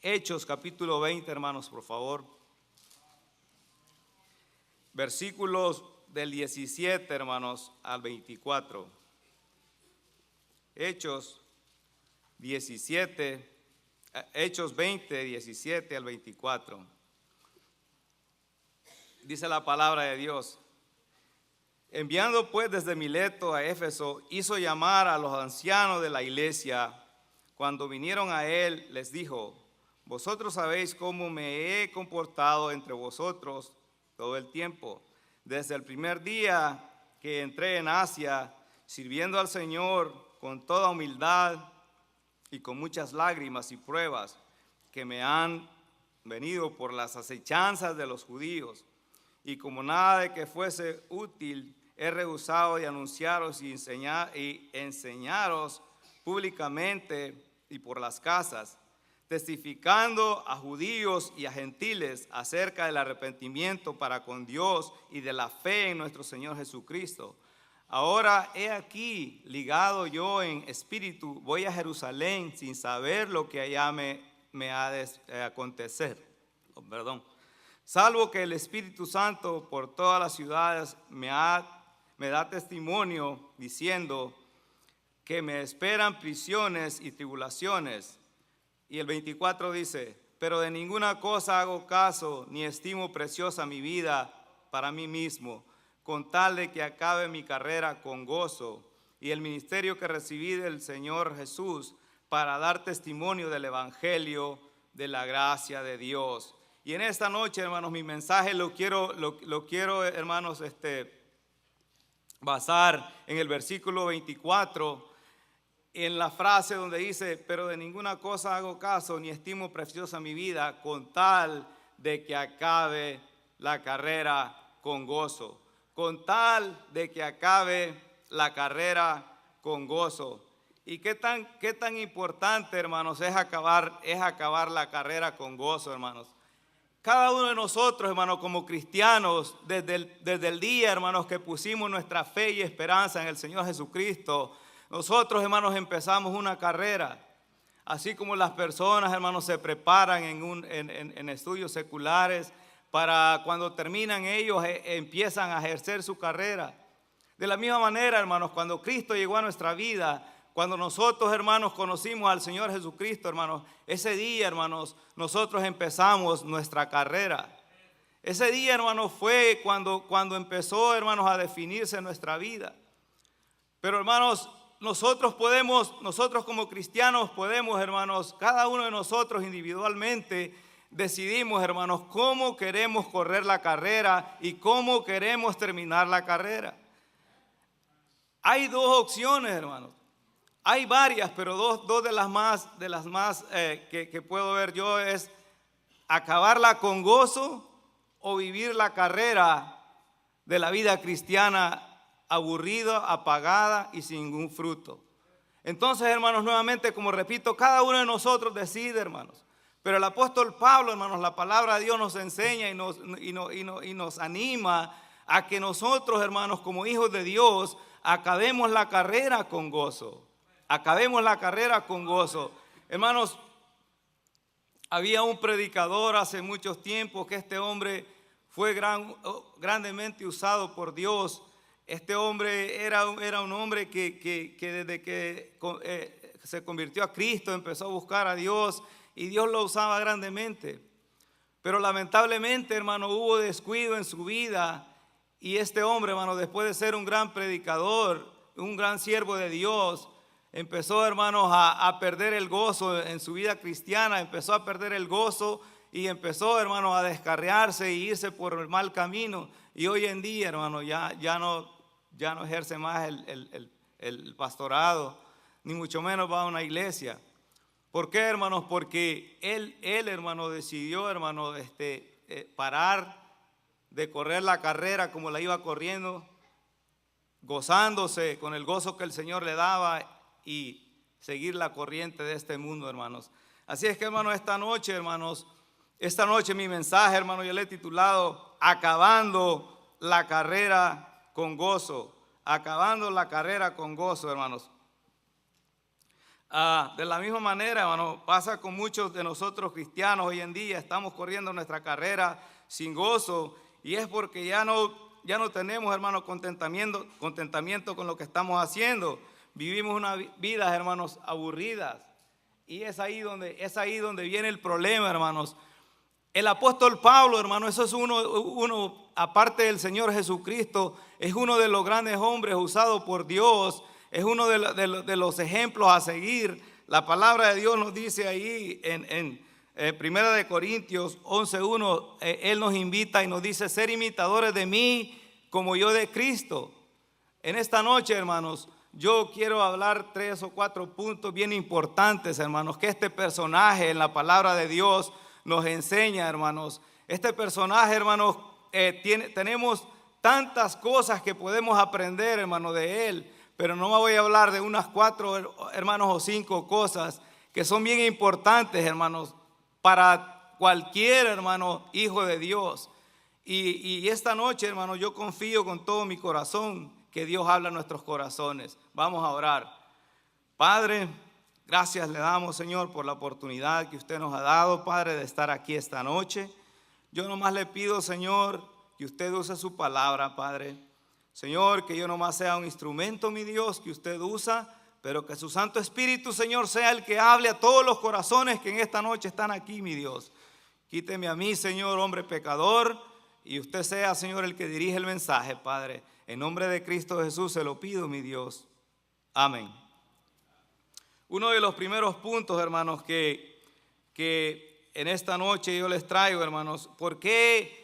Hechos capítulo 20, hermanos, por favor. Versículos del 17, hermanos, al 24. Hechos 20, 17 al 24. Dice la palabra de Dios: enviando pues desde Mileto a Éfeso, hizo llamar a los ancianos de la iglesia. Cuando vinieron a él, les dijo: vosotros sabéis cómo me he comportado entre vosotros todo el tiempo, desde el primer día que entré en Asia, sirviendo al Señor con toda humildad y con muchas lágrimas y pruebas que me han venido por las acechanzas de los judíos. Y como nada de que fuese útil, he rehusado de anunciaros y enseñaros públicamente y por las casas, testificando a judíos y a gentiles acerca del arrepentimiento para con Dios y de la fe en nuestro Señor Jesucristo. Ahora he aquí, ligado yo en espíritu, voy a Jerusalén sin saber lo que allá me ha de acontecer. Salvo que el Espíritu Santo por todas las ciudades me da testimonio diciendo que me esperan prisiones y tribulaciones. Y el 24 dice: pero de ninguna cosa hago caso, ni estimo preciosa mi vida para mí mismo, con tal de que acabe mi carrera con gozo y el ministerio que recibí del Señor Jesús para dar testimonio del evangelio de la gracia de Dios. Y en esta noche, hermanos, mi mensaje lo quiero, hermanos, basar en el versículo 24, en la frase donde dice: pero de ninguna cosa hago caso, ni estimo preciosa mi vida, con tal de que acabe la carrera con gozo. Con tal de que acabe la carrera con gozo. ¿Y qué tan importante, hermanos, es acabar la carrera con gozo, hermanos? Cada uno de nosotros, hermanos, como cristianos, desde el día, hermanos, que pusimos nuestra fe y esperanza en el Señor Jesucristo, nosotros, hermanos, empezamos una carrera. Así como las personas, hermanos, se preparan en estudios seculares para cuando terminan ellos empiezan a ejercer su carrera. De la misma manera, hermanos, cuando Cristo llegó a nuestra vida, cuando nosotros, hermanos, conocimos al Señor Jesucristo, hermanos, ese día, hermanos, nosotros empezamos nuestra carrera. Ese día, hermanos, fue cuando empezó, hermanos, a definirse nuestra vida. Pero, hermanos, nosotros como cristianos podemos, hermanos, cada uno de nosotros individualmente decidimos, hermanos, cómo queremos correr la carrera y cómo queremos terminar la carrera. Hay dos opciones, hermanos. Hay varias, pero dos de las más que puedo ver yo es acabarla con gozo o vivir la carrera de la vida cristiana aburrida, apagada y sin ningún fruto. Entonces, hermanos, nuevamente, como repito, cada uno de nosotros decide, hermanos. Pero el apóstol Pablo, hermanos, la palabra de Dios nos enseña y nos anima a que nosotros, hermanos, como hijos de Dios, acabemos la carrera con gozo. Acabemos la carrera con gozo. Hermanos, había un predicador hace muchos tiempos que este hombre fue grandemente usado por Dios. Este hombre era un hombre que desde que se convirtió a Cristo empezó a buscar a Dios y Dios lo usaba grandemente. Pero lamentablemente, hermano, hubo descuido en su vida y este hombre, hermano, después de ser un gran predicador, un gran siervo de Dios, empezó, hermanos, a perder el gozo en su vida cristiana, empezó a perder el gozo y empezó, hermanos, a descarriarse y irse por el mal camino. Y hoy en día, hermano, ya no ejerce más el pastorado, ni mucho menos va a una iglesia. ¿Por qué, hermanos? Porque él hermano, decidió, hermano, parar de correr la carrera como la iba corriendo, gozándose con el gozo que el Señor le daba y seguir la corriente de este mundo, hermanos. Así es que, hermanos, esta noche mi mensaje, hermano, yo le he titulado Acabando la carrera con gozo. Acabando la carrera con gozo, hermanos. De la misma manera, hermano, pasa con muchos de nosotros cristianos hoy en día. Estamos corriendo nuestra carrera sin gozo, y es porque ya no tenemos, hermanos, contentamiento con lo que estamos haciendo. Vivimos una vida, hermanos, aburridas, y es ahí donde viene el problema, hermanos. El apóstol Pablo, hermano, eso es uno, aparte del Señor Jesucristo, es uno de los grandes hombres usados por Dios. Es uno de los ejemplos a seguir. La palabra de Dios nos dice ahí en 1 de Corintios 11:1, Él nos invita y nos dice: ser imitadores de mí como yo de Cristo. En esta noche, hermanos, yo quiero hablar 3 o 4 puntos bien importantes, hermanos, que este personaje en la palabra de Dios nos enseña, hermanos. Este personaje, hermanos, tenemos tantas cosas que podemos aprender, hermanos, de él. Pero no me voy a hablar de unas 4, hermanos, o 5 cosas que son bien importantes, hermanos, para cualquier, hermano, hijo de Dios. Y esta noche, hermano, yo confío con todo mi corazón que Dios habla en nuestros corazones. Vamos a orar. Padre, gracias le damos, Señor, por la oportunidad que usted nos ha dado, Padre, de estar aquí esta noche. Yo nomás le pido, Señor, que usted use su palabra, Padre. Señor, que yo nomás sea un instrumento, mi Dios, que usted usa, pero que su Santo Espíritu, Señor, sea el que hable a todos los corazones que en esta noche están aquí, mi Dios. Quíteme a mí, Señor, hombre pecador, y usted sea, Señor, el que dirige el mensaje, Padre. En nombre de Cristo Jesús se lo pido, mi Dios. Amén. Uno de los primeros puntos, hermanos, que en esta noche yo les traigo, hermanos, ¿por qué,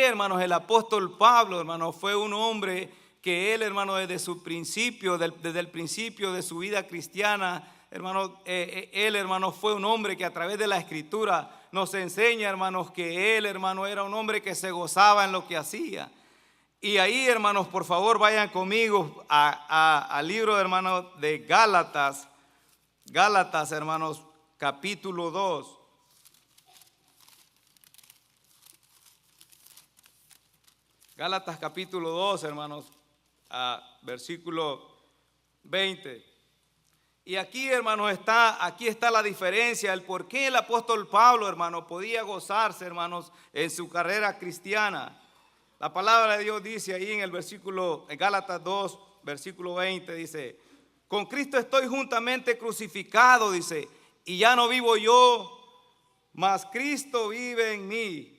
hermanos, el apóstol Pablo, hermanos, fue un hombre que él, hermano, desde el principio de su vida cristiana, hermano, él, hermano, fue un hombre que a través de la Escritura nos enseña, hermanos, que él, hermano, era un hombre que se gozaba en lo que hacía? Y ahí, hermanos, por favor, vayan conmigo al libro, hermanos, de Gálatas, hermanos, capítulo 2. Gálatas capítulo 2, hermanos, versículo 20. Y aquí, hermanos, aquí está la diferencia, el por qué el apóstol Pablo, hermano, podía gozarse, hermanos, en su carrera cristiana. La palabra de Dios dice ahí en Gálatas 2, versículo 20, dice: con Cristo estoy juntamente crucificado, dice, y ya no vivo yo, mas Cristo vive en mí.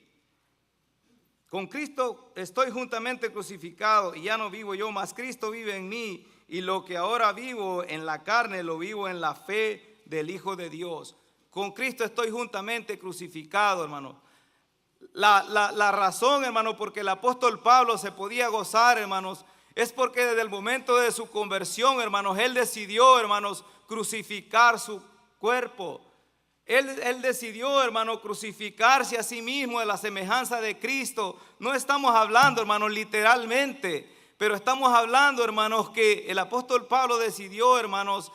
Con Cristo estoy juntamente crucificado y ya no vivo yo, mas Cristo vive en mí. Y lo que ahora vivo en la carne, lo vivo en la fe del Hijo de Dios. Con Cristo estoy juntamente crucificado, hermano. La razón, hermano, porque el apóstol Pablo se podía gozar, hermanos, es porque desde el momento de su conversión, hermanos, él decidió, hermanos, crucificar su cuerpo. Él decidió, hermano, crucificarse a sí mismo de la semejanza de Cristo. No estamos hablando, hermanos, literalmente, pero estamos hablando, hermanos, que el apóstol Pablo decidió, hermanos,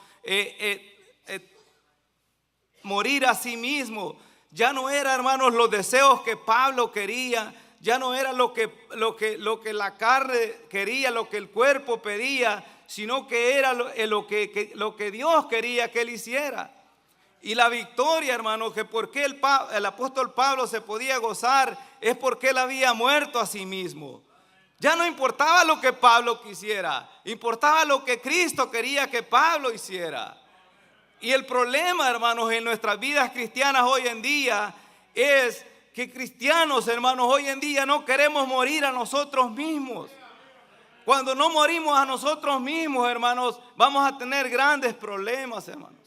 morir a sí mismo. Ya no era, hermanos, los deseos que Pablo quería, ya no era lo que la carne quería, lo que el cuerpo pedía, sino que era lo que Dios quería que él hiciera. Y la victoria, hermano, que por qué el apóstol Pablo se podía gozar es porque él había muerto a sí mismo. Ya no importaba lo que Pablo quisiera, importaba lo que Cristo quería que Pablo hiciera. Y el problema, hermanos, en nuestras vidas cristianas hoy en día es que cristianos, hermanos, hoy en día no queremos morir a nosotros mismos. Cuando no morimos a nosotros mismos, hermanos, vamos a tener grandes problemas, hermanos.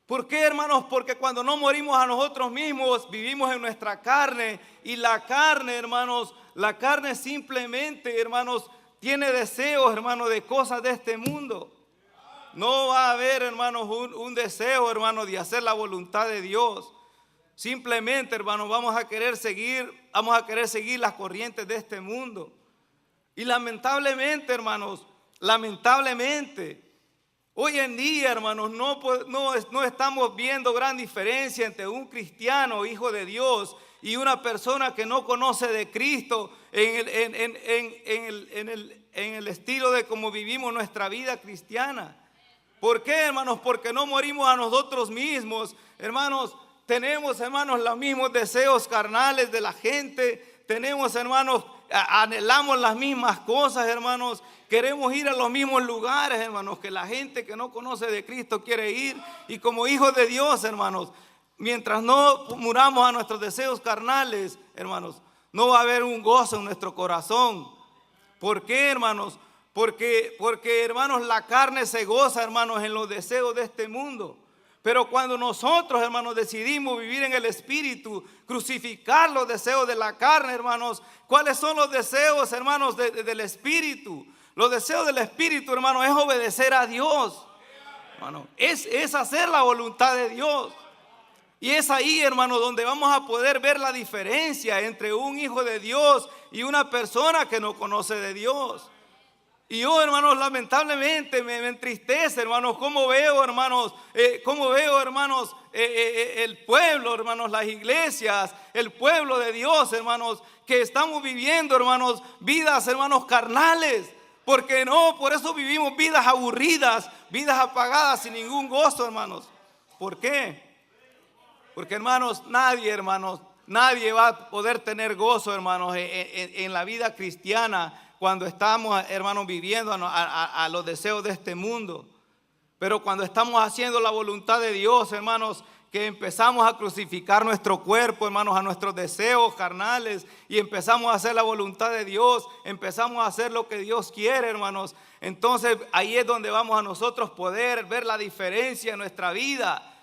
¿Por qué, hermanos? Porque cuando no morimos a nosotros mismos, vivimos en nuestra carne. Y la carne, hermanos, la carne simplemente, hermanos, tiene deseos, hermanos, de cosas de este mundo. No va a haber, hermanos, un deseo, hermanos, de hacer la voluntad de Dios. Simplemente, hermanos, vamos a querer seguir las corrientes de este mundo. Y lamentablemente, hermanos, hoy en día, hermanos, no estamos viendo gran diferencia entre un cristiano, hijo de Dios, y una persona que no conoce de Cristo en el estilo de cómo vivimos nuestra vida cristiana. ¿Por qué, hermanos? Porque no morimos a nosotros mismos, hermanos. Tenemos, hermanos, los mismos deseos carnales de la gente. Tenemos, hermanos, anhelamos las mismas cosas, hermanos. Queremos ir a los mismos lugares, hermanos, que la gente que no conoce de Cristo quiere ir. Y como hijos de Dios, hermanos, mientras no muramos a nuestros deseos carnales, hermanos, no va a haber un gozo en nuestro corazón. ¿Por qué, hermanos? Porque, hermanos, la carne se goza, hermanos, en los deseos de este mundo. Pero cuando nosotros, hermanos, decidimos vivir en el Espíritu, crucificar los deseos de la carne, hermanos, ¿cuáles son los deseos, hermanos, del Espíritu? Los deseos del Espíritu, hermanos, es obedecer a Dios, hermano, es hacer la voluntad de Dios. Y es ahí, hermano, donde vamos a poder ver la diferencia entre un hijo de Dios y una persona que no conoce de Dios. Y yo, hermanos, lamentablemente me entristece, hermanos, cómo veo, hermanos, el pueblo, hermanos, las iglesias, el pueblo de Dios, hermanos, que estamos viviendo, hermanos, vidas, hermanos, carnales. Porque no, por eso vivimos vidas aburridas, vidas apagadas, sin ningún gozo, hermanos. ¿Por qué? Porque, hermanos, nadie va a poder tener gozo, hermanos, en la vida cristiana cuando estamos, hermanos, viviendo a los deseos de este mundo. Pero cuando estamos haciendo la voluntad de Dios, hermanos, que empezamos a crucificar nuestro cuerpo, hermanos, a nuestros deseos carnales, y empezamos a hacer la voluntad de Dios, empezamos a hacer lo que Dios quiere, hermanos. Entonces ahí es donde vamos a nosotros poder ver la diferencia en nuestra vida.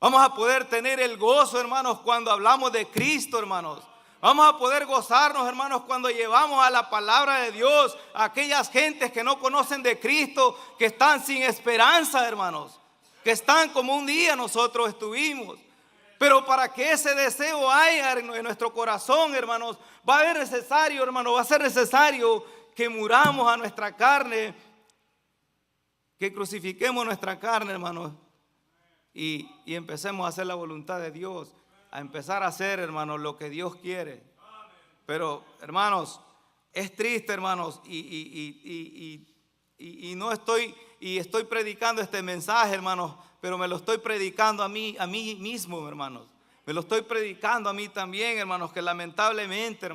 Vamos a poder tener el gozo, hermanos, cuando hablamos de Cristo, hermanos. Vamos a poder gozarnos, hermanos, cuando llevamos a la palabra de Dios a aquellas gentes que no conocen de Cristo, que están sin esperanza, hermanos, que están como un día nosotros estuvimos. Pero para que ese deseo haya en nuestro corazón, hermanos, va a ser necesario que muramos a nuestra carne, que crucifiquemos nuestra carne, hermanos, y empecemos a hacer la voluntad de Dios. A empezar a hacer, hermanos, lo que Dios quiere. Pero, hermanos, es triste, hermanos, y estoy predicando este mensaje, hermanos, pero me lo estoy predicando a mí mismo, hermanos. Me lo estoy predicando a mí también, hermanos, que lamentablemente,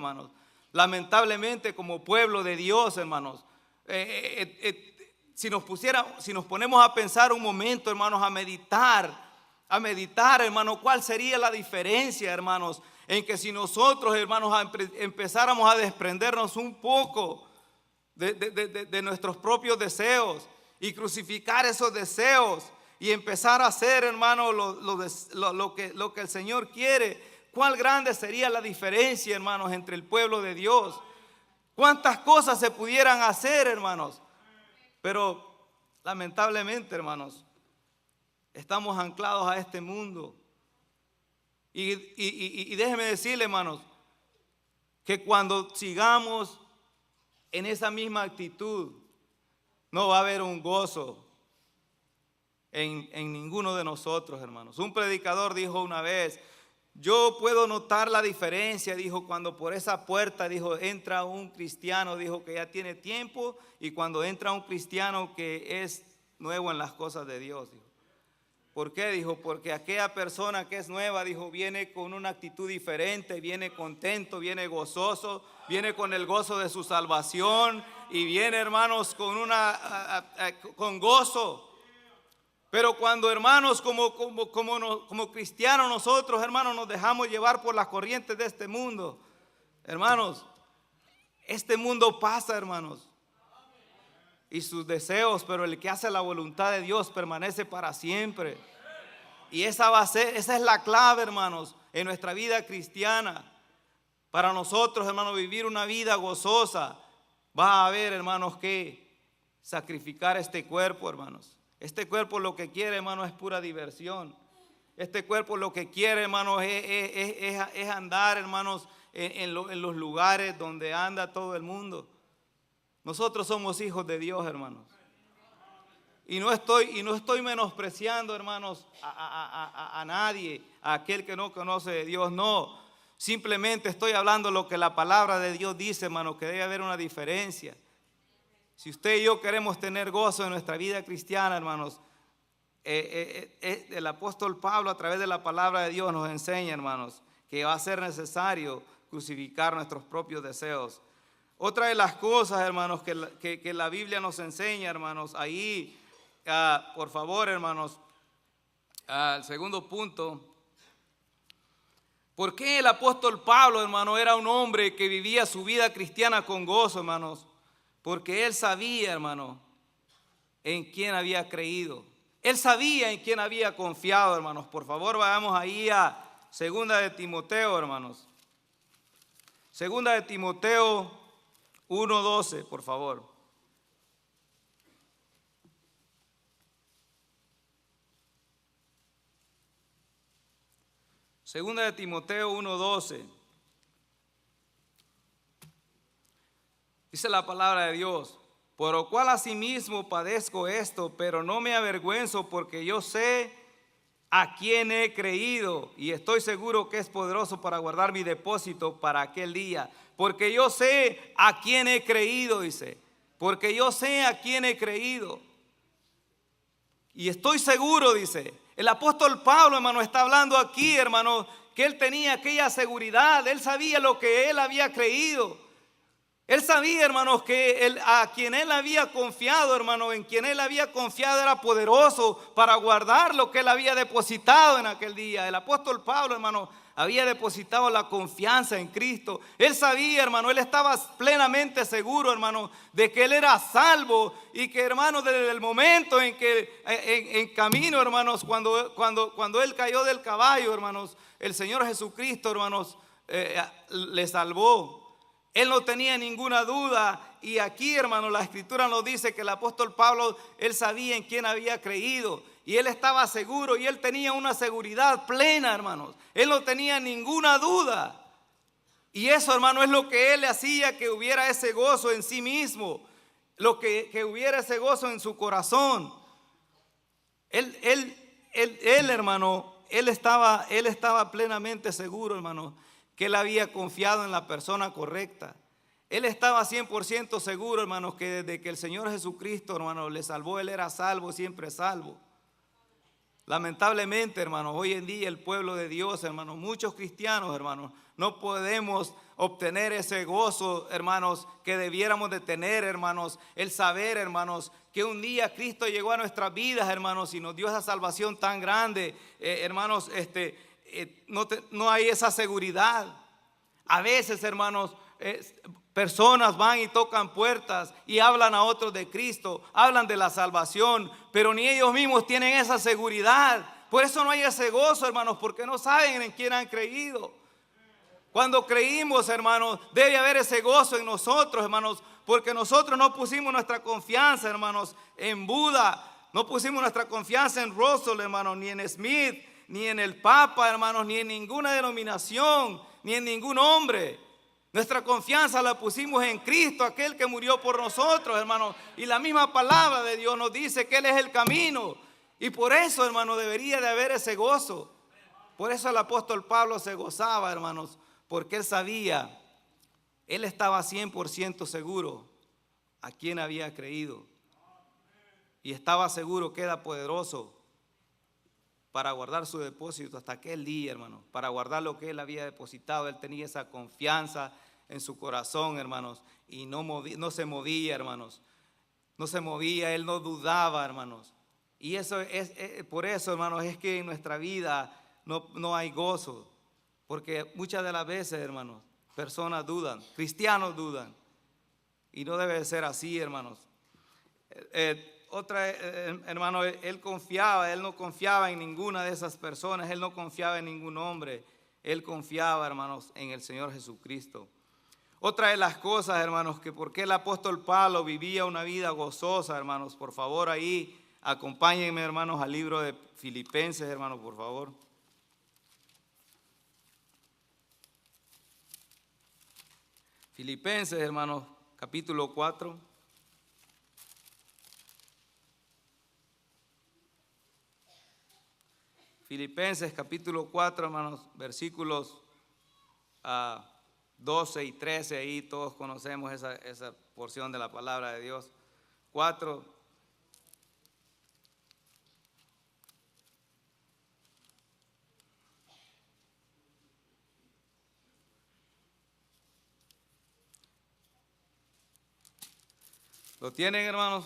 como pueblo de Dios, hermanos, si nos ponemos a pensar un momento, hermanos, a meditar, hermanos, ¿cuál sería la diferencia, hermanos? En que si nosotros, hermanos, empezáramos a desprendernos un poco de nuestros propios deseos y crucificar esos deseos y empezar a hacer, hermanos, lo que el Señor quiere, ¿cuál grande sería la diferencia, hermanos, entre el pueblo de Dios? ¿Cuántas cosas se pudieran hacer, hermanos? Pero lamentablemente, hermanos, estamos anclados a este mundo. Y déjenme decirle, hermanos, que cuando sigamos en esa misma actitud, no va a haber un gozo en ninguno de nosotros, hermanos. Un predicador dijo una vez: yo puedo notar la diferencia, dijo, cuando por esa puerta, dijo, entra un cristiano, dijo, que ya tiene tiempo, y cuando entra un cristiano que es nuevo en las cosas de Dios, dijo. ¿Por qué? Dijo, porque aquella persona que es nueva, dijo, viene con una actitud diferente, viene contento, viene gozoso, viene con el gozo de su salvación y viene, hermanos, con gozo. Pero cuando, hermanos, como cristianos nosotros, hermanos, nos dejamos llevar por las corrientes de este mundo, hermanos, este mundo pasa, hermanos, y sus deseos, pero el que hace la voluntad de Dios permanece para siempre. Y esa es la clave, hermanos, en nuestra vida cristiana. Para nosotros, hermanos, vivir una vida gozosa, va a haber, hermanos, que sacrificar este cuerpo, hermanos. Este cuerpo lo que quiere, hermanos, es pura diversión. Este cuerpo lo que quiere, hermanos, es andar, hermanos, en los lugares donde anda todo el mundo. Nosotros somos hijos de Dios, hermanos. Y no estoy menospreciando, hermanos, a nadie, a aquel que no conoce de Dios, no. Simplemente estoy hablando lo que la palabra de Dios dice, hermanos, que debe haber una diferencia. Si usted y yo queremos tener gozo en nuestra vida cristiana, hermanos, el apóstol Pablo a través de la palabra de Dios nos enseña, hermanos, que va a ser necesario crucificar nuestros propios deseos. Otra de las cosas, hermanos, que la Biblia nos enseña, hermanos, ahí, por favor, hermanos, el segundo punto. ¿Por qué el apóstol Pablo, hermano, era un hombre que vivía su vida cristiana con gozo, hermanos? Porque él sabía, hermano, en quién había creído. Él sabía en quién había confiado, hermanos. Por favor, vayamos ahí a Segunda de Timoteo, hermanos. Segunda de Timoteo 1:12, por favor. Segunda de Timoteo 1:12. Dice la palabra de Dios: por lo cual asimismo padezco esto, pero no me avergüenzo, porque yo sé a quién he creído y estoy seguro que es poderoso para guardar mi depósito para aquel día. Porque yo sé a quién he creído, dice. Porque yo sé a quién he creído. Y estoy seguro, dice. El apóstol Pablo, hermano, está hablando aquí, hermano, que él tenía aquella seguridad. Él sabía lo que él había creído. Él sabía, hermanos, que a quien él había confiado, hermano, en quien él había confiado era poderoso para guardar lo que él había depositado en aquel día. El apóstol Pablo, hermano, había depositado la confianza en Cristo. Él sabía, hermano, él estaba plenamente seguro, hermano, de que él era salvo y que, hermano, desde el momento en que en camino, hermanos, cuando él cayó del caballo, hermanos, el Señor Jesucristo, hermanos, le salvó. Él no tenía ninguna duda. Y aquí, hermano, la escritura nos dice que el apóstol Pablo, él sabía en quién había creído. Y él estaba seguro y él tenía una seguridad plena, hermanos. Él no tenía ninguna duda. Y eso, hermano, es lo que él le hacía que hubiera ese gozo en sí mismo. Que hubiera ese gozo en su corazón. Él, hermano, él estaba plenamente seguro, hermano, que él había confiado en la persona correcta. Él estaba 100% seguro, hermanos, que desde que el Señor Jesucristo, hermano, le salvó, él era salvo, siempre salvo. Lamentablemente, hermanos, hoy en día el pueblo de Dios, hermanos, muchos cristianos, hermanos, no podemos obtener ese gozo, hermanos, que debiéramos de tener, hermanos. El saber, hermanos, que un día Cristo llegó a nuestras vidas, hermanos, y nos dio esa salvación tan grande, hermanos, no hay esa seguridad. A veces, hermanos, personas van y tocan puertas y hablan a otros de Cristo, hablan de la salvación, pero ni ellos mismos tienen esa seguridad. Por eso no hay ese gozo, hermanos, porque no saben en quién han creído. Cuando creímos, hermanos, debe haber ese gozo en nosotros, hermanos, porque nosotros no pusimos nuestra confianza, hermanos, en Buda, no pusimos nuestra confianza en Russell, hermanos, ni en Smith, ni en el Papa, hermanos, ni en ninguna denominación, ni en ningún hombre. Nuestra confianza la pusimos en Cristo, aquel que murió por nosotros, hermanos. Y la misma palabra de Dios nos dice que Él es el camino. Y por eso, hermanos, debería de haber ese gozo. Por eso el apóstol Pablo se gozaba, hermanos, porque él sabía, él estaba 100% seguro a quién había creído. Y estaba seguro que era poderoso para guardar su depósito hasta aquel día, hermanos, para guardar lo que él había depositado. Él tenía esa confianza en su corazón, hermanos, y no se movía, hermanos, no se movía, él no dudaba, hermanos. Y eso por eso, hermanos, es que en nuestra vida no hay gozo, porque muchas de las veces, hermanos, personas dudan, cristianos dudan, y no debe ser así, hermanos. Hermano, él no confiaba en ninguna de esas personas, él no confiaba en ningún hombre, él confiaba, hermanos, en el Señor Jesucristo. Otra de las cosas, hermanos, que por qué el apóstol Pablo vivía una vida gozosa, hermanos, por favor ahí, acompáñenme, hermanos, al libro de Filipenses, hermanos, por favor. Filipenses, hermanos, capítulo 4. Filipenses capítulo 4, hermanos, versículos 12 y 13, ahí todos conocemos esa porción de la palabra de Dios. 4. ¿Lo tienen, hermanos?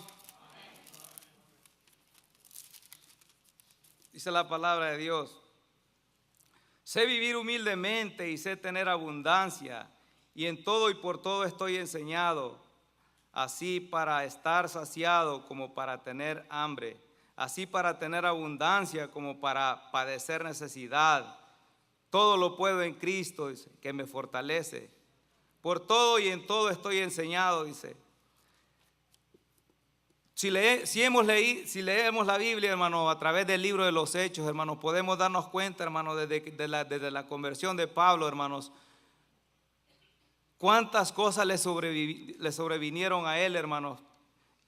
Dice la palabra de Dios: sé vivir humildemente y sé tener abundancia, y en todo y por todo estoy enseñado, así para estar saciado como para tener hambre, así para tener abundancia como para padecer necesidad. Todo lo puedo en Cristo, dice, que me fortalece. Por todo y en todo estoy enseñado, dice. Si leemos la Biblia, hermano, a través del libro de los Hechos, hermanos, podemos darnos cuenta, hermano, desde la conversión de Pablo, hermanos, cuántas cosas le sobrevinieron a él, hermanos.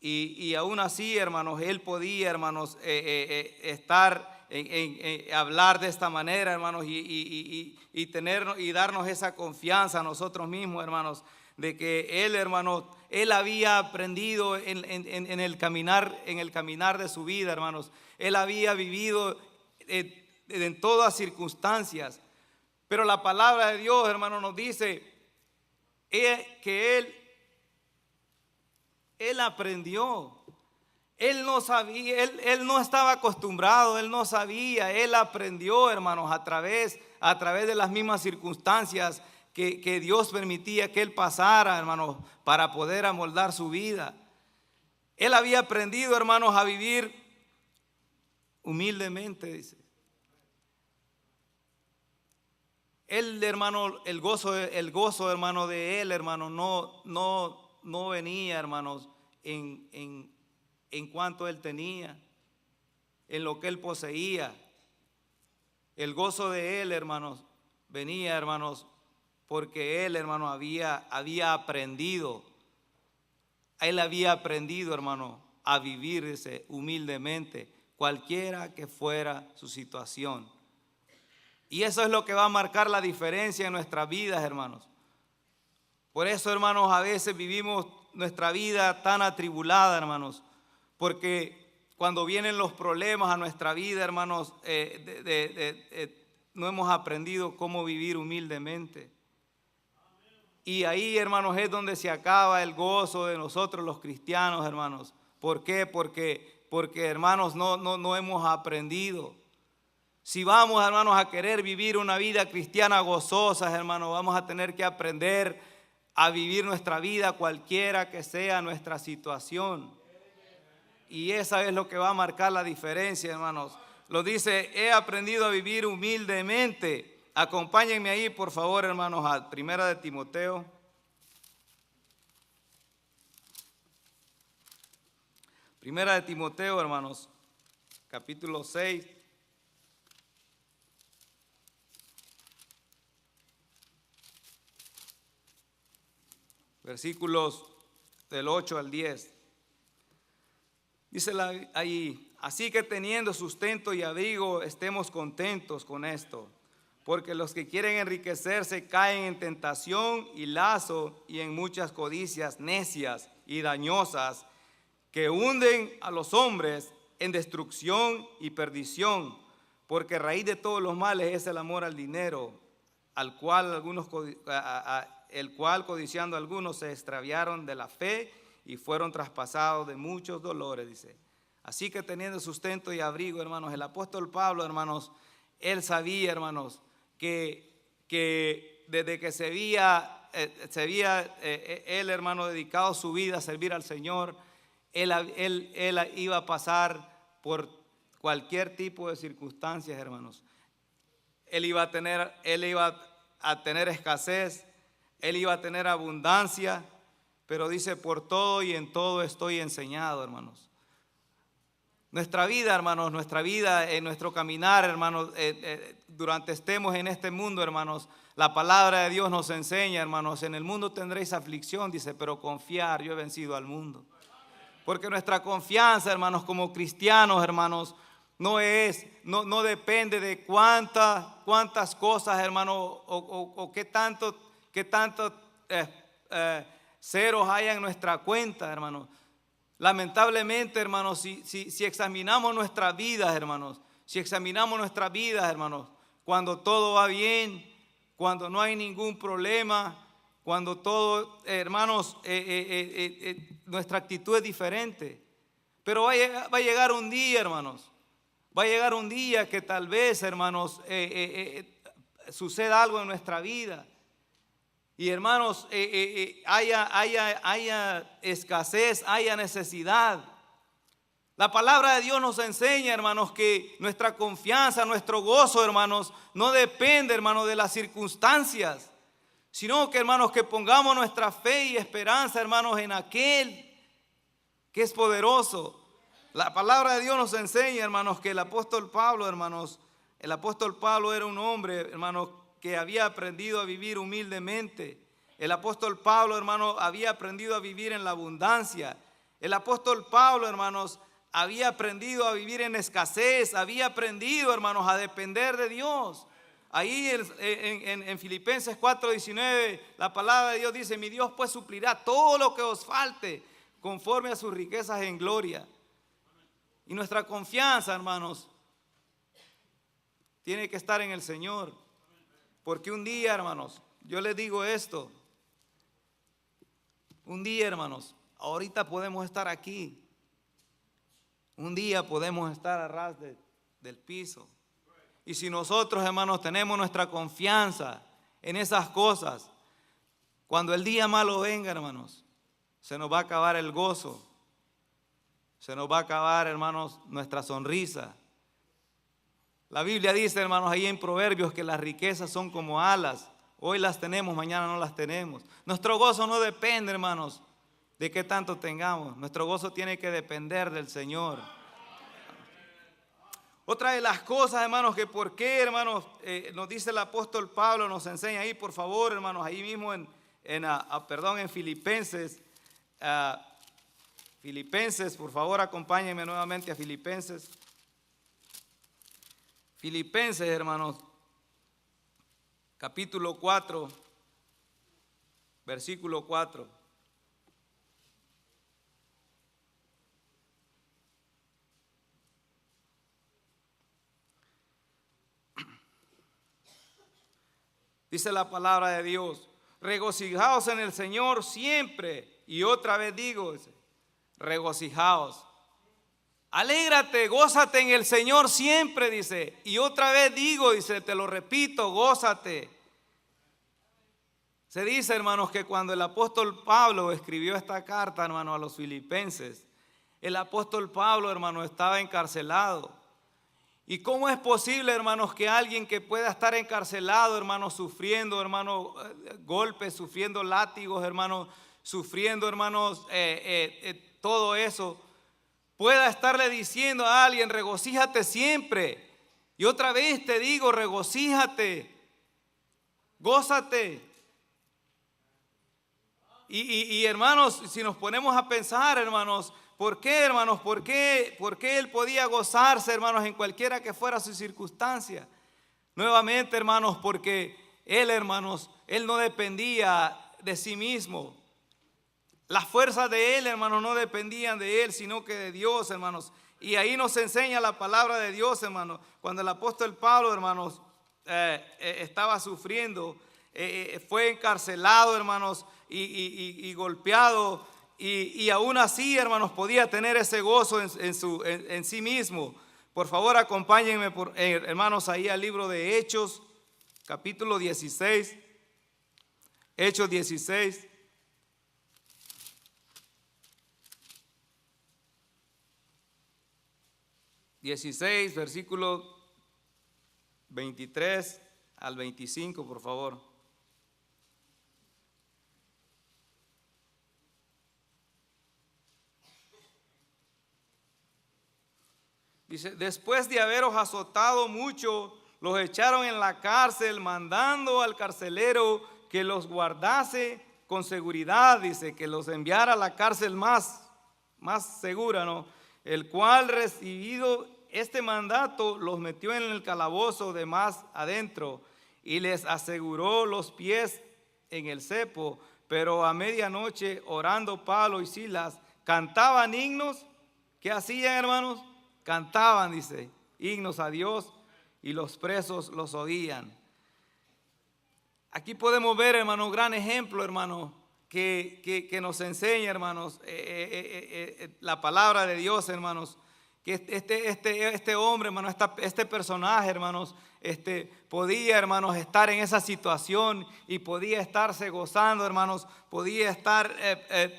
Y aún así, hermanos, él podía, hermanos, hablar de esta manera, hermanos, y darnos esa confianza a nosotros mismos, hermanos, de que él, hermanos, él había aprendido en el caminar de su vida, hermanos. Él había vivido en todas circunstancias. Pero la palabra de Dios, hermanos, nos dice que él aprendió. Él no sabía, él no estaba acostumbrado, él no sabía, él aprendió, hermanos, a través de las mismas circunstancias que Dios permitía que él pasara, hermanos, para poder amoldar su vida. Él había aprendido, hermanos, a vivir humildemente, dice. Él, hermano, el gozo, hermano, de él, hermano, no venía, hermanos, en cuanto él tenía, en lo que él poseía. El gozo de él, hermanos, venía, hermanos, porque él, hermano, había aprendido. Él había aprendido, hermano, a vivirse humildemente, cualquiera que fuera su situación. Y eso es lo que va a marcar la diferencia en nuestras vidas, hermanos. Por eso, hermanos, a veces vivimos nuestra vida tan atribulada, hermanos, porque cuando vienen los problemas a nuestra vida, hermanos, no hemos aprendido cómo vivir humildemente. Y ahí, hermanos, es donde se acaba el gozo de nosotros los cristianos, hermanos. ¿Por qué? Porque hermanos, no hemos aprendido. Si vamos, hermanos, a querer vivir una vida cristiana gozosa, hermanos, vamos a tener que aprender a vivir nuestra vida cualquiera que sea nuestra situación. Y esa es lo que va a marcar la diferencia, hermanos. Lo dice: he aprendido a vivir humildemente. Acompáñenme ahí, por favor, hermanos, a Primera de Timoteo. Primera de Timoteo, hermanos, capítulo 6. Versículos del 8 al 10. Dice ahí: así que teniendo sustento y abrigo, estemos contentos con esto. Porque los que quieren enriquecerse caen en tentación y lazo y en muchas codicias necias y dañosas que hunden a los hombres en destrucción y perdición. Porque raíz de todos los males es el amor al dinero, el cual codiciando algunos se extraviaron de la fe y fueron traspasados de muchos dolores, dice. Así que teniendo sustento y abrigo, hermanos, el apóstol Pablo, hermanos, él sabía, hermanos, que desde que se había él, hermano, dedicado su vida a servir al Señor, él iba a pasar por cualquier tipo de circunstancias, hermanos. Él iba a tener escasez, él iba a tener abundancia, pero dice: por todo y en todo estoy enseñado, hermanos. Nuestra vida, hermanos, en nuestro caminar, hermanos, durante estemos en este mundo, hermanos, la palabra de Dios nos enseña, hermanos: en el mundo tendréis aflicción, dice, pero confiar, yo he vencido al mundo. Porque nuestra confianza, hermanos, como cristianos, hermanos, no depende de cuántas cosas, hermanos, o qué tantos ceros haya en nuestra cuenta, hermanos. Lamentablemente, hermanos, si examinamos nuestras vidas, hermanos, cuando todo va bien, cuando no hay ningún problema, cuando todo, hermanos, nuestra actitud es diferente. Pero va a llegar un día, hermanos, va a llegar un día que tal vez, hermanos, suceda algo en nuestra vida. Y hermanos, haya escasez, haya necesidad. La palabra de Dios nos enseña, hermanos, que nuestra confianza, nuestro gozo, hermanos, no depende, hermanos, de las circunstancias, sino que, hermanos, que pongamos nuestra fe y esperanza, hermanos, en aquel que es poderoso. La palabra de Dios nos enseña, hermanos, que el apóstol Pablo, hermanos, el apóstol Pablo era un hombre, hermanos, que había aprendido a vivir humildemente. El apóstol Pablo, hermanos, había aprendido a vivir en la abundancia. El apóstol Pablo, hermanos, había aprendido a vivir en escasez, había aprendido, hermanos, a depender de Dios. Ahí en Filipenses 4:19, la palabra de Dios dice: mi Dios pues suplirá todo lo que os falte conforme a sus riquezas en gloria. Y nuestra confianza, hermanos, tiene que estar en el Señor. Porque un día, hermanos, yo les digo esto, un día, hermanos, ahorita podemos estar aquí, un día podemos estar a ras del piso. Y si nosotros, hermanos, tenemos nuestra confianza en esas cosas, cuando el día malo venga, hermanos, se nos va a acabar el gozo, se nos va a acabar, hermanos, nuestra sonrisa. La Biblia dice, hermanos, ahí en Proverbios, que las riquezas son como alas. Hoy las tenemos, mañana no las tenemos. Nuestro gozo no depende, hermanos, de qué tanto tengamos. Nuestro gozo tiene que depender del Señor. Otra de las cosas, hermanos, que por qué, hermanos, nos dice el apóstol Pablo, nos enseña ahí, por favor, hermanos, ahí mismo en Filipenses. Filipenses, por favor, acompáñenme nuevamente a Filipenses. Filipenses, hermanos, capítulo 4, versículo 4. Dice la palabra de Dios: regocijaos en el Señor siempre. Y otra vez digo, regocijaos. Alégrate, gózate en el Señor siempre, dice. Y otra vez digo, dice, te lo repito, gózate. Se dice, hermanos, que cuando el apóstol Pablo escribió esta carta, hermano, a los filipenses, el apóstol Pablo, hermano, estaba encarcelado. ¿Y cómo es posible, hermanos, que alguien que pueda estar encarcelado, hermanos, sufriendo, hermanos, golpes, sufriendo látigos, hermanos, sufriendo, hermanos, todo eso, pueda estarle diciendo a alguien: regocíjate siempre? Y otra vez te digo, regocíjate, gózate. Y hermanos, si nos ponemos a pensar, hermanos, ¿por qué, hermanos? ¿Por qué él podía gozarse, hermanos, en cualquiera que fuera su circunstancia? Nuevamente, hermanos, porque él, hermanos, él no dependía de sí mismo. Las fuerzas de él, hermanos, no dependían de él, sino que de Dios, hermanos. Y ahí nos enseña la palabra de Dios, hermanos. Cuando el apóstol Pablo, hermanos, estaba sufriendo, fue encarcelado, hermanos, y golpeado, y aún así, hermanos, podía tener ese gozo en sí mismo. Por favor, acompáñenme, hermanos, ahí al libro de Hechos, capítulo 16. Hechos 16. Versículo 23 al 25, por favor. Dice: después de haberos azotado mucho, los echaron en la cárcel, mandando al carcelero que los guardase con seguridad. Dice que los enviara a la cárcel más segura, ¿no? El cual, recibido este mandato, los metió en el calabozo de más adentro y les aseguró los pies en el cepo. Pero a medianoche, orando Pablo y Silas, cantaban himnos. ¿Qué hacían, hermanos? Cantaban, dice, himnos a Dios, y los presos los oían. Aquí podemos ver, hermanos, gran ejemplo, hermanos, que nos enseña, hermanos, la palabra de Dios, hermanos, que este hombre, hermanos, este personaje, hermanos, podía, hermanos, estar en esa situación y podía estarse gozando, hermanos, podía estar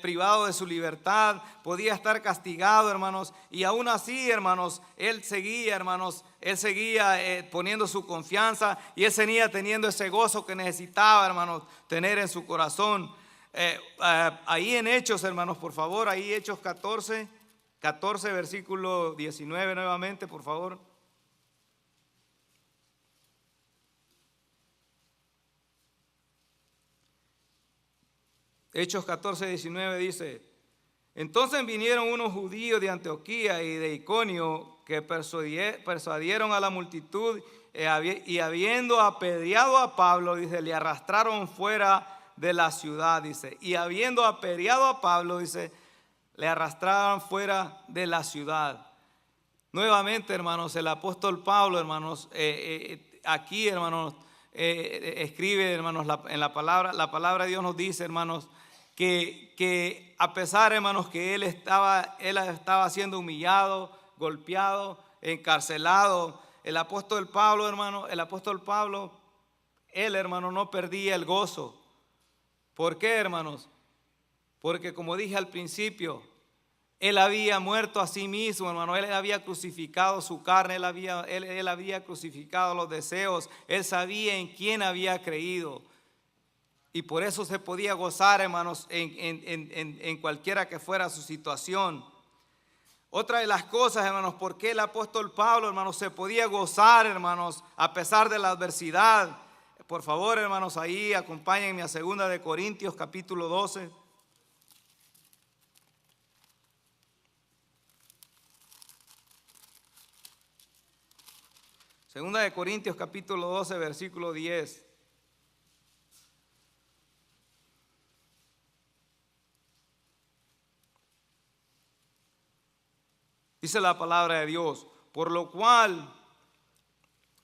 privado de su libertad, podía estar castigado, hermanos, y aún así, hermanos, él seguía, hermanos, poniendo su confianza, y él seguía teniendo ese gozo que necesitaba, hermanos, tener en su corazón. Ahí en Hechos, hermanos, por favor, ahí Hechos 14, versículo 19 nuevamente, por favor. Hechos 14, 19 dice: entonces vinieron unos judíos de Antioquía y de Iconio que persuadieron a la multitud y habiendo apedreado a Pablo, dice, le arrastraron fuera de la ciudad, dice, y habiendo apedreado a Pablo, dice, le arrastraron fuera de la ciudad. Nuevamente, hermanos, el apóstol Pablo, hermanos, aquí, hermanos, escribe, hermanos, en la palabra de Dios nos dice, hermanos, que a pesar, hermanos, que él estaba siendo humillado, golpeado, encarcelado, el apóstol Pablo, él, hermano, no perdía el gozo. ¿Por qué, hermanos? Porque, como dije al principio, él había muerto a sí mismo, hermano. Él había crucificado su carne, él había crucificado los deseos. Él sabía en quién había creído. Y por eso se podía gozar, hermanos, en cualquiera que fuera su situación. Otra de las cosas, hermanos, por qué el apóstol Pablo, hermanos, se podía gozar, hermanos, a pesar de la adversidad. Por favor, hermanos, ahí acompáñenme a 2 Corintios capítulo 12. 2 Corintios capítulo 12, versículo 10. Dice la palabra de Dios: por lo cual,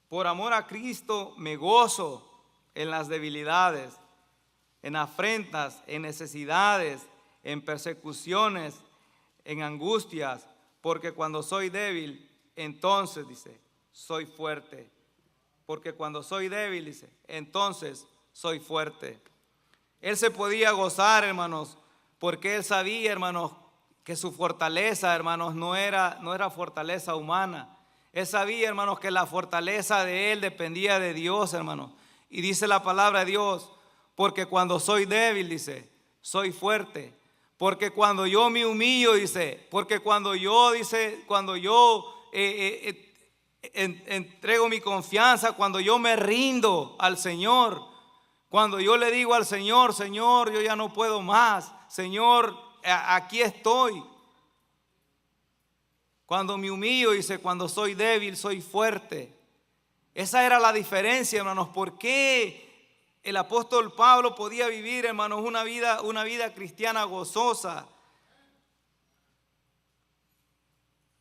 por amor a Cristo, me gozo en las debilidades, en afrentas, en necesidades, en persecuciones, en angustias, porque cuando soy débil, entonces, dice, soy fuerte. Porque cuando soy débil, dice, entonces soy fuerte. Él se podía gozar, hermanos, porque él sabía, hermanos, que su fortaleza, hermanos, no era fortaleza humana. Él sabía, hermanos, que la fortaleza de él dependía de Dios, hermanos. Y dice la palabra de Dios: porque cuando soy débil, dice, soy fuerte. Porque cuando yo me humillo, dice, porque cuando yo entrego mi confianza, cuando yo me rindo al Señor, cuando yo le digo al Señor, Señor, yo ya no puedo más, Señor, aquí estoy. Cuando me humillo, dice, cuando soy débil, soy fuerte. Esa era la diferencia, hermanos. ¿Por qué el apóstol Pablo podía vivir, hermanos, una vida cristiana gozosa?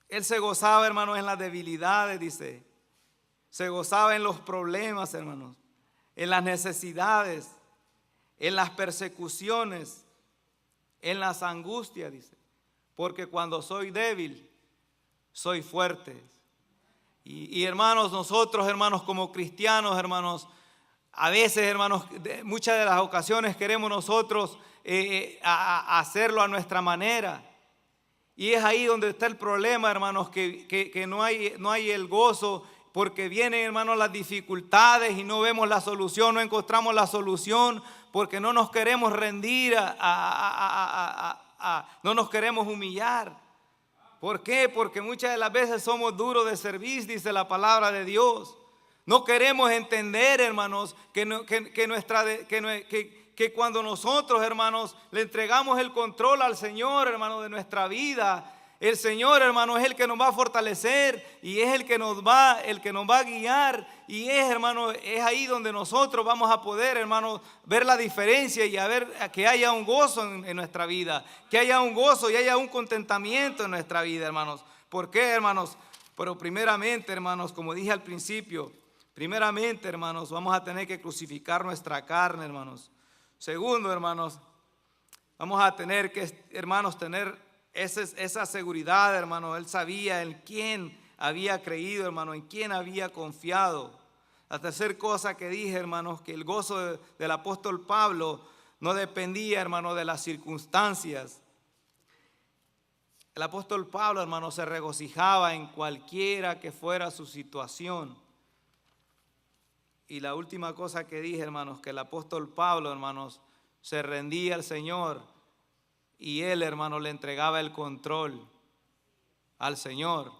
Él se gozaba, hermanos, en las debilidades, dice. Se gozaba en los problemas, hermanos, en las necesidades, en las persecuciones, en las angustias, dice. Porque cuando soy débil, soy fuerte. Y hermanos, nosotros, hermanos, como cristianos, hermanos, a veces, hermanos, muchas de las ocasiones queremos nosotros hacerlo a nuestra manera. Y es ahí donde está el problema, hermanos, que no hay el gozo, porque vienen, hermanos, las dificultades y no vemos la solución, no encontramos la solución, porque no nos queremos rendir, no nos queremos humillar. ¿Por qué? Porque muchas de las veces somos duros de servir, dice la palabra de Dios. No queremos entender, hermanos, que cuando nosotros, hermanos, le entregamos el control al Señor, hermanos, de nuestra vida, el Señor, hermano, es el que nos va a fortalecer y es el que nos va a guiar, y hermano, es ahí donde nosotros vamos a poder, hermano, ver la diferencia y a ver que haya un gozo en nuestra vida, que haya un gozo y haya un contentamiento en nuestra vida, hermanos. ¿Por qué, hermanos? Pero primeramente, hermanos, como dije al principio, Primeramente, hermanos, vamos a tener que crucificar nuestra carne, hermanos. Segundo, hermanos, vamos a tener que, hermanos, tener esa seguridad, hermano. Él sabía en quién había creído, hermano, en quién había confiado. La tercera cosa que dije, hermanos, que el gozo del apóstol Pablo no dependía, hermano, de las circunstancias. El apóstol Pablo, hermano, se regocijaba en cualquiera que fuera su situación. Y la última cosa que dije, hermanos, que el apóstol Pablo, hermanos, se rendía al Señor y él, hermano, le entregaba el control al Señor.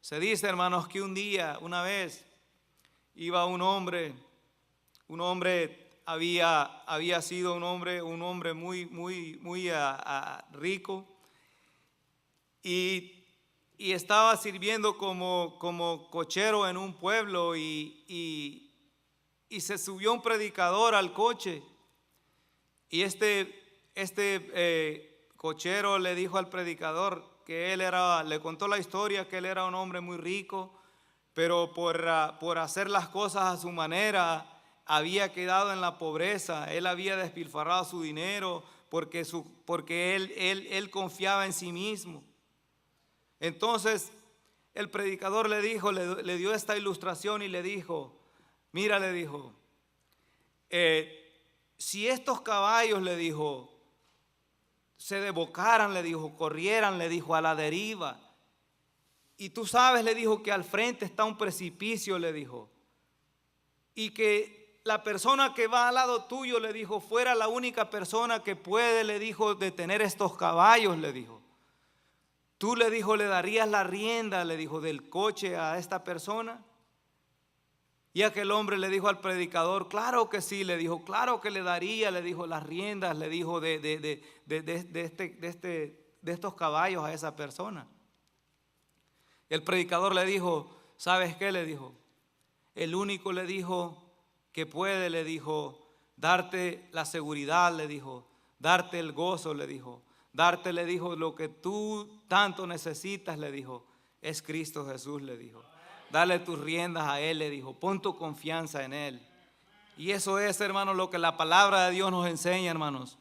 Se dice, hermanos, que un día, una vez, iba un hombre había sido un hombre muy rico y estaba sirviendo como cochero en un pueblo y se subió un predicador al coche y cochero le dijo al predicador que le contó la historia, que él era un hombre muy rico, pero por hacer las cosas a su manera había quedado en la pobreza. Él había despilfarrado su dinero porque él confiaba en sí mismo. Entonces el predicador le dio esta ilustración y le dijo, mira, le dijo, si estos caballos, le dijo, se desbocaran, le dijo, corrieran, le dijo, a la deriva, y tú sabes, le dijo, que al frente está un precipicio, le dijo, y que la persona que va al lado tuyo, le dijo, fuera la única persona que puede, le dijo, detener estos caballos, le dijo, tú, le dijo, le darías la rienda, le dijo, del coche a esta persona. Y aquel hombre le dijo al predicador, claro que sí, le dijo, claro que le daría, le dijo, las riendas, le dijo, de estos caballos a esa persona. El predicador le dijo, ¿sabes qué? Le dijo, el único, le dijo, que puede, le dijo, darte la seguridad, le dijo, darte el gozo, le dijo, darte, le dijo, lo que tú tanto necesitas, le dijo, es Cristo Jesús, le dijo. Dale tus riendas a Él, le dijo, pon tu confianza en Él. Y eso es, hermanos, lo que la palabra de Dios nos enseña, hermanos.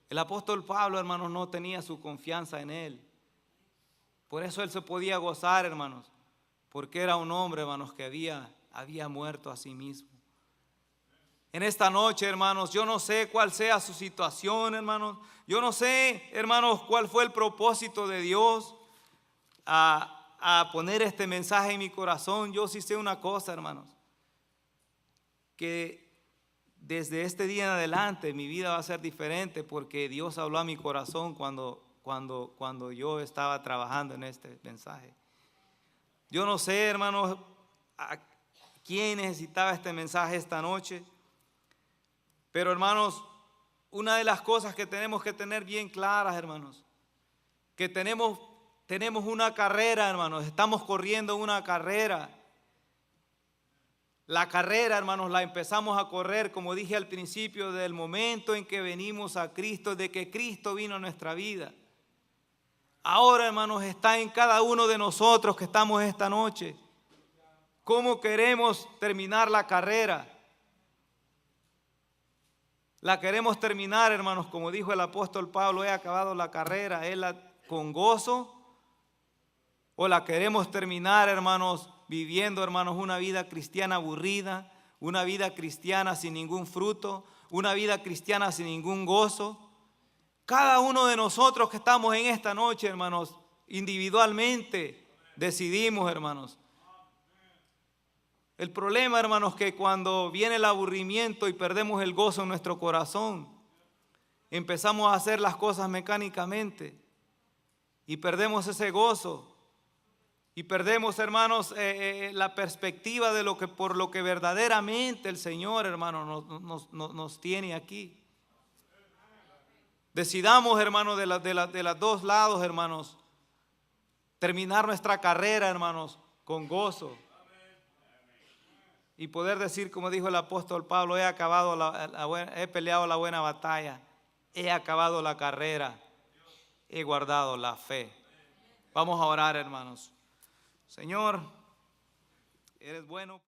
El apóstol Pablo, hermanos, no tenía su confianza en Él. Por eso él se podía gozar, hermanos, porque era un hombre, hermanos, que había muerto a sí mismo. En esta noche, hermanos, yo no sé cuál sea su situación, hermanos. Yo no sé, hermanos, cuál fue el propósito de Dios a poner este mensaje en mi corazón. Yo sí sé una cosa, hermanos, que desde este día en adelante mi vida va a ser diferente, porque Dios habló a mi corazón cuando yo estaba trabajando en este mensaje. Yo no sé, hermanos, a quién necesitaba este mensaje esta noche, pero, hermanos, una de las cosas que tenemos que tener bien claras, hermanos, que tenemos una carrera, hermanos, estamos corriendo una carrera. La carrera, hermanos, la empezamos a correr, como dije al principio, del momento en que venimos a Cristo, de que Cristo vino a nuestra vida. Ahora, hermanos, está en cada uno de nosotros que estamos esta noche. ¿Cómo queremos terminar la carrera? La queremos terminar, hermanos, como dijo el apóstol Pablo, he acabado la carrera, con gozo. O la queremos terminar, hermanos, viviendo, hermanos, una vida cristiana aburrida, una vida cristiana sin ningún fruto, una vida cristiana sin ningún gozo. Cada uno de nosotros que estamos en esta noche, hermanos, individualmente decidimos, hermanos. El problema, hermanos, que cuando viene el aburrimiento y perdemos el gozo en nuestro corazón, empezamos a hacer las cosas mecánicamente y perdemos ese gozo. Y perdemos, hermanos, la perspectiva de por lo que verdaderamente el Señor, hermanos, nos tiene aquí. Decidamos, hermanos, de los dos lados, hermanos, terminar nuestra carrera, hermanos, con gozo. Y poder decir, como dijo el apóstol Pablo, he peleado la buena batalla, he acabado la carrera, he guardado la fe. Vamos a orar, hermanos. Señor, eres bueno.